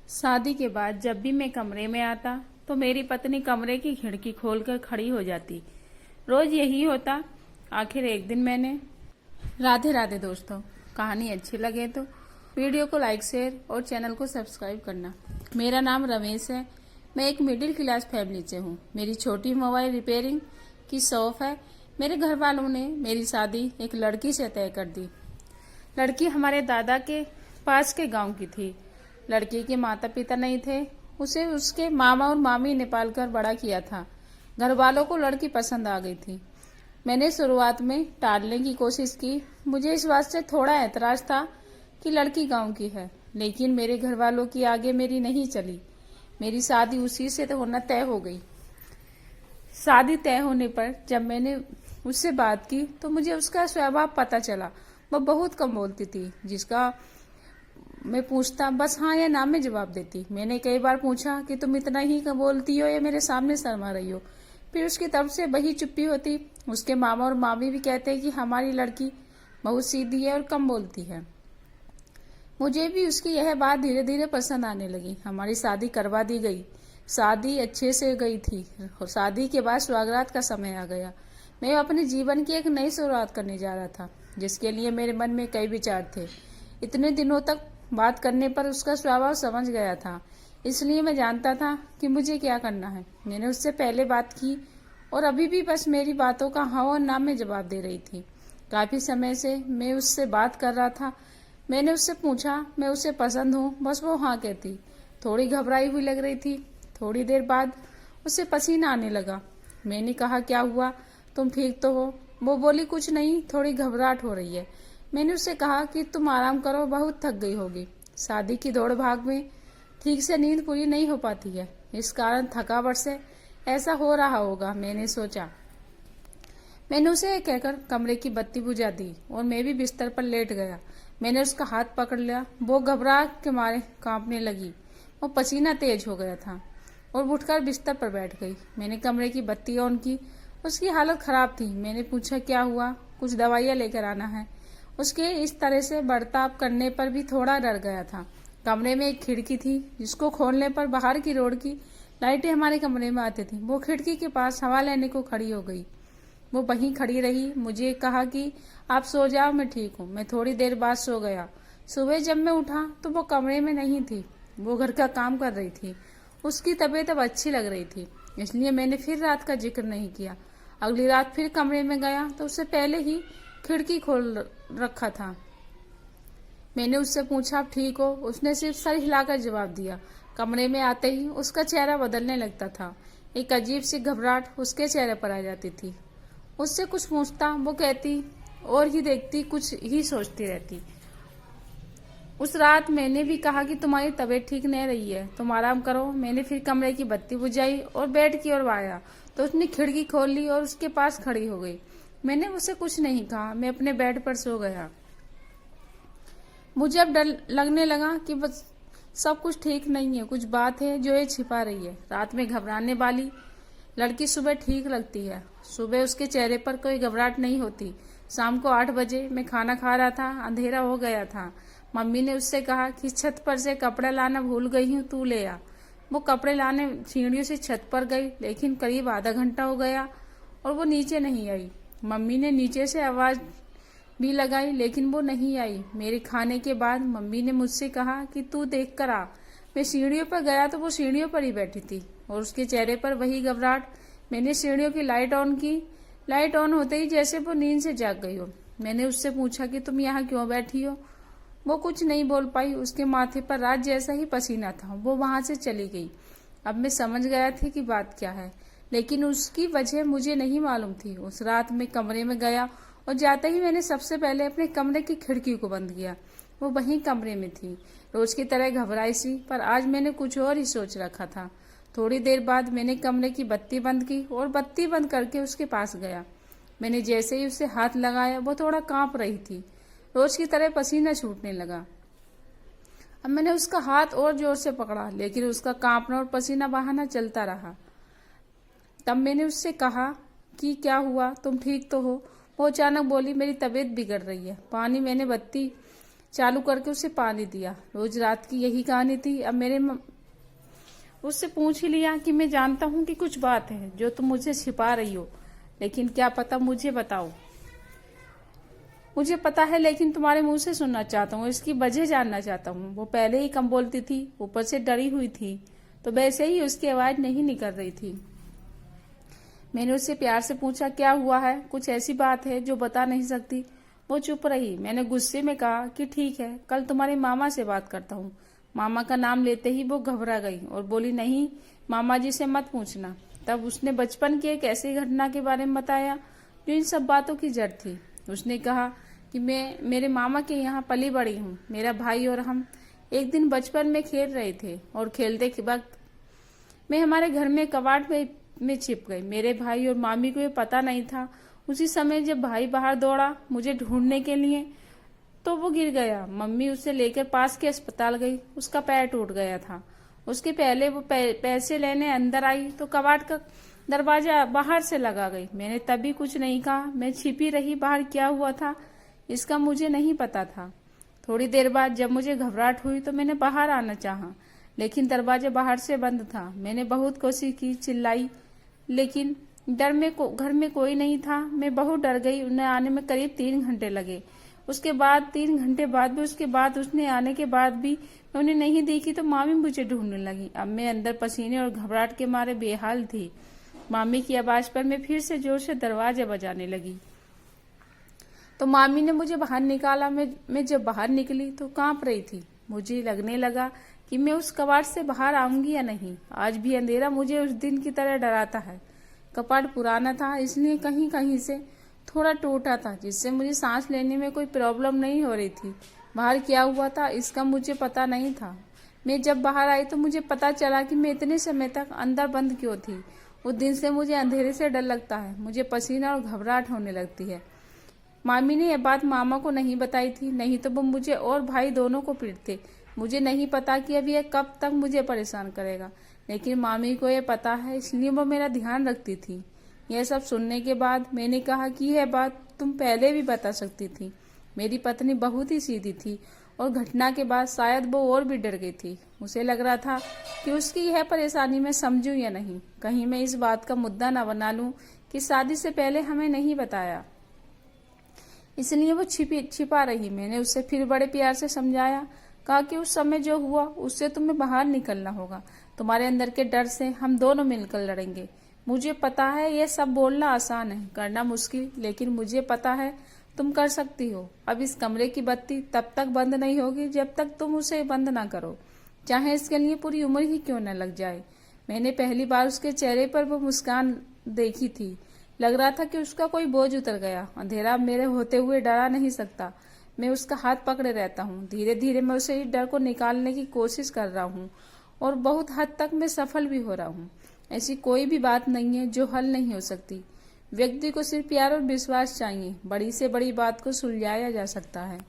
शादी के बाद जब भी मैं कमरे में आता तो मेरी पत्नी कमरे की खिड़की खोलकर खड़ी हो जाती। रोज यही होता। आखिर एक दिन मैंने राधे राधे दोस्तों, कहानी अच्छी लगे तो वीडियो को लाइक शेयर और चैनल को सब्सक्राइब करना। मेरा नाम रमेश है। मैं एक मिडिल क्लास फैमिली से हूँ। मेरी छोटी मोबाइल रिपेयरिंग की शॉप है। मेरे घर वालों ने मेरी शादी एक लड़की से तय कर दी। लड़की हमारे दादा के पास के गांव की थी। लड़की के माता पिता नहीं थे। उसे उसके मामा और मामी ने पालकर बड़ा किया था। घर वालों को लड़की पसंद आ गई थी। मैंने शुरुआत में टालने की कोशिश की। मुझे इस बात से थोड़ा ऐतराज था कि लड़की गांव की है, लेकिन मेरे घर वालों की आगे मेरी नहीं चली। मेरी शादी उसी से तो होना तय हो गई। शादी तय होने पर जब मैंने उससे बात की तो मुझे उसका स्वभाव पता चला। वह बहुत कम बोलती थी। जिसका मैं पूछता बस हाँ या ना में जवाब देती। मैंने कई बार पूछा कि तुम इतना ही बोलती हो या मेरे सामने शर्मा रही हो। फिर उसकी तरफ से वही चुप्पी होती। उसके मामा और मामी भी कहते हैं कि हमारी लड़की बहुत सीधी है और कम बोलती है। मुझे भी उसकी यह बात धीरे धीरे पसंद आने लगी। हमारी शादी करवा दी गई। शादी अच्छे से गई थी। शादी के बाद सुहागरात का समय आ गया। मैं अपने जीवन की एक नई शुरुआत करने जा रहा था, जिसके लिए मेरे मन में कई विचार थे। इतने दिनों तक बात करने पर उसका स्वभाव समझ गया था, इसलिए मैं जानता था कि मुझे क्या करना है। मैंने उससे पहले बात की और अभी भी बस मेरी बातों का हाँ और ना में जवाब दे रही थी। काफी समय से मैं उससे बात कर रहा था। मैंने उससे पूछा मैं उसे पसंद हूँ, बस वो हाँ कहती। थोड़ी घबराई हुई लग रही थी। थोड़ी देर बाद उसे पसीना आने लगा। मैंने कहा क्या हुआ, तुम ठीक तो हो? वो बोली कुछ नहीं, थोड़ी घबराहट हो रही है। मैंने उससे कहा कि तुम आराम करो, बहुत थक गई होगी। शादी की दौड़ भाग में ठीक से नींद पूरी नहीं हो पाती है, इस कारण थकावट से ऐसा हो रहा होगा, मैंने सोचा। मैंने उसे कहकर कमरे की बत्ती बुझा दी और मैं भी बिस्तर पर लेट गया। मैंने उसका हाथ पकड़ लिया। वो घबराहट के मारे कांपने लगी। वो पसीना तेज हो गया था और उठकर बिस्तर पर बैठ गई। मैंने कमरे की बत्ती ऑन की। उसकी हालत खराब थी। मैंने पूछा क्या हुआ, कुछ दवाइयाँ लेकर आना है। उसके इस तरह से बर्ताव करने पर भी थोड़ा डर गया था। कमरे में एक खिड़की थी, जिसको खोलने पर बाहर की रोड की लाइटें हमारे कमरे में आती थी। वो खिड़की के पास हवा लेने को खड़ी हो गई। वो वहीं खड़ी रही। मुझे कहा कि आप सो जाओ, मैं ठीक हूँ। मैं थोड़ी देर बाद सो गया। सुबह जब मैं उठा तो वो कमरे में नहीं थी। वो घर का काम कर रही थी। उसकी तबीयत अब अच्छी लग रही थी, इसलिए मैंने फिर रात का जिक्र नहीं किया। अगली रात फिर कमरे में गया तो उससे पहले ही खिड़की खोल रखा था। मैंने उससे पूछा आप ठीक हो? उसने सिर्फ सर हिलाकर जवाब दिया। कमरे में आते ही उसका चेहरा बदलने लगता था। एक अजीब सी घबराहट उसके चेहरे पर आ जाती थी। उससे कुछ पूछता, वो कहती और ही देखती, कुछ ही सोचती रहती। उस रात मैंने भी कहा कि तुम्हारी तबीयत ठीक नहीं रही है, तुम आराम करो। मैंने फिर कमरे की बत्ती बुझाई और बेड की ओर आया तो उसने खिड़की खोल ली और उसके पास खड़ी हो गई। मैंने उसे कुछ नहीं कहा। मैं अपने बेड पर सो गया। मुझे अब डर लगने लगा कि बस सब कुछ ठीक नहीं है, कुछ बात है जो ये छिपा रही है। रात में घबराने वाली लड़की सुबह ठीक लगती है। सुबह उसके चेहरे पर कोई घबराहट नहीं होती। शाम को 8 बजे मैं खाना खा रहा था। अंधेरा हो गया था। मम्मी ने उससे कहा कि छत पर से कपड़ा लाना भूल गई हूँ, तू ले आ। वो कपड़े लाने सीढ़ियों से छत पर गई, लेकिन करीब आधा घंटा हो गया और वो नीचे नहीं आई। मम्मी ने नीचे से आवाज भी लगाई, लेकिन वो नहीं आई। मेरे खाने के बाद मम्मी ने मुझसे कहा कि तू देख कर आ। मैं सीढ़ियों पर गया तो वो सीढ़ियों पर ही बैठी थी और उसके चेहरे पर वही घबराहट। मैंने सीढ़ियों की लाइट ऑन की। लाइट ऑन होते ही जैसे वो नींद से जाग गई हो। मैंने उससे पूछा कि तुम यहाँ क्यों बैठी हो? वो कुछ नहीं बोल पाई। उसके माथे पर रात जैसा ही पसीना था। वो वहां से चली गई। अब मैं समझ गया थी कि बात क्या है, लेकिन उसकी वजह मुझे नहीं मालूम थी। उस रात मैं कमरे में गया और जाते ही मैंने सबसे पहले अपने कमरे की खिड़की को बंद किया। वो वहीं कमरे में थी, रोज की तरह घबराई सी, पर आज मैंने कुछ और ही सोच रखा था। थोड़ी देर बाद मैंने कमरे की बत्ती बंद की और बत्ती बंद करके उसके पास गया। मैंने जैसे ही उसे हाथ लगाया, वो थोड़ा कांप रही थी। रोज की तरह पसीना छूटने लगा। अब मैंने उसका हाथ और जोर से पकड़ा, लेकिन उसका कांपना और पसीना बहाना चलता रहा। तब मैंने उससे कहा कि क्या हुआ, तुम ठीक तो हो? वो अचानक बोली मेरी तबीयत बिगड़ रही है। पानी मैंने बत्ती चालू करके उसे पानी दिया। रोज रात की यही कहानी थी। अब उससे पूछ ही लिया कि मैं जानता हूँ कि कुछ बात है जो तुम मुझे छिपा रही हो, लेकिन क्या पता, मुझे बताओ। मुझे पता है, लेकिन तुम्हारे मुंह से सुनना चाहता हूँ, इसकी वजह जानना चाहता हूँ। वो पहले ही कम बोलती थी, ऊपर से डरी हुई थी, तो वैसे ही उसकी आवाज नहीं निकल रही थी। मैंने उससे प्यार से पूछा, क्या हुआ है? कुछ ऐसी बात है जो बता नहीं सकती? वो चुप रही। मैंने गुस्से में कहा कि ठीक है, कल तुम्हारे मामा से बात करता हूँ। मामा का नाम लेते ही वो घबरा गई और बोली, नहीं, मामा जी से मत पूछना। तब उसने बचपन की एक ऐसी घटना के बारे में बताया जो इन सब बातों की जड़ थी। उसने कहा कि मैं मेरे मामा के यहाँ पली बड़ी हूँ। मेरा भाई और हम एक दिन बचपन में खेल रहे थे और खेलते के वक्त मैं हमारे घर में कबाड़ में छिप गई। मेरे भाई और मामी को ये पता नहीं था। उसी समय जब भाई बाहर दौड़ा मुझे ढूंढने के लिए, तो वो गिर गया। मम्मी उसे लेकर पास के अस्पताल गई। उसका पैर टूट गया था। उसके पहले वो पैसे लेने अंदर आई तो कबाड़ का दरवाजा बाहर से लगा गई। मैंने तभी कुछ नहीं कहा। मैं छिपी रही। बाहर क्या हुआ था इसका मुझे नहीं पता था। थोड़ी देर बाद जब मुझे घबराहट हुई तो मैंने बाहर आना चाहा, लेकिन दरवाजा बाहर से बंद था। मैंने बहुत कोशिश की, चिल्लाई, लेकिन डर में घर में कोई नहीं था। मैं बहुत डर गई। उन्हें आने में करीब 3 घंटे लगे। उसके बाद 3 घंटे बाद भी उसने आने के बाद भी मैं उन्हें नहीं देखी तो मामी मुझे ढूंढने लगी। अब मैं अंदर पसीने और घबराहट के मारे बेहाल थी। मामी की आवाज पर मैं फिर से जोर से दरवाजा बजाने लगी तो मामी ने मुझे बाहर निकाला। मैं जब बाहर निकली तो कांप रही थी। मुझे लगने लगा कि मैं उस कबाड़ से बाहर आऊंगी या नहीं। आज भी अंधेरा मुझे उस दिन की तरह डराता है। कबाड़ पुराना था, इसलिए कहीं कहीं से थोड़ा टूटा था, जिससे मुझे सांस लेने में कोई प्रॉब्लम नहीं हो रही थी। बाहर क्या हुआ था इसका मुझे पता नहीं था। मैं जब बाहर आई तो मुझे पता चला कि मैं इतने समय तक अंदर बंद क्यों थी। उस दिन से मुझे अंधेरे से डर लगता है। मुझे पसीना और घबराहट होने लगती है। मामी ने यह बात मामा को नहीं बताई थी, नहीं तो वो मुझे और भाई दोनों को पीटते। मुझे नहीं पता कि अब यह कब तक मुझे परेशान करेगा, लेकिन मामी को यह पता है, इसलिए वो मेरा ध्यान रखती थी। यह सब सुनने के बाद मैंने कहा कि यह बात तुम पहले भी बता सकती थी। मेरी पत्नी बहुत ही सीधी थी और घटना के बाद शायद वो और भी डर गई थी। उसे लग रहा था कि उसकी यह परेशानी मैं समझूं या नहीं, कहीं मैं इस बात का मुद्दा न बना लूं कि शादी से पहले हमें नहीं बताया, इसलिए वो छिपा रही। मैंने उसे फिर बड़े प्यार से समझाया, कहा कि उस समय जो हुआ उससे तुम्हें बाहर निकलना होगा। तुम्हारे अंदर के डर से हम दोनों मिलकर लड़ेंगे। मुझे पता है यह सब बोलना आसान है, करना मुश्किल, लेकिन मुझे पता है तुम कर सकती हो। अब इस कमरे की बत्ती तब तक बंद नहीं होगी जब तक तुम उसे बंद ना करो, चाहे इसके लिए पूरी उम्र ही क्यों न लग जाए। मैंने पहली बार उसके चेहरे पर वो मुस्कान देखी थी। लग रहा था कि उसका कोई बोझ उतर गया। अंधेरा मेरे होते हुए डरा नहीं सकता। मैं उसका हाथ पकड़े रहता हूँ। धीरे धीरे मैं उसे इस डर को निकालने की कोशिश कर रहा हूँ और बहुत हद तक मैं सफल भी हो रहा हूँ। ऐसी कोई भी बात नहीं है जो हल नहीं हो सकती। व्यक्ति को सिर्फ प्यार और विश्वास चाहिए। बड़ी से बड़ी बात को सुलझाया जा सकता है।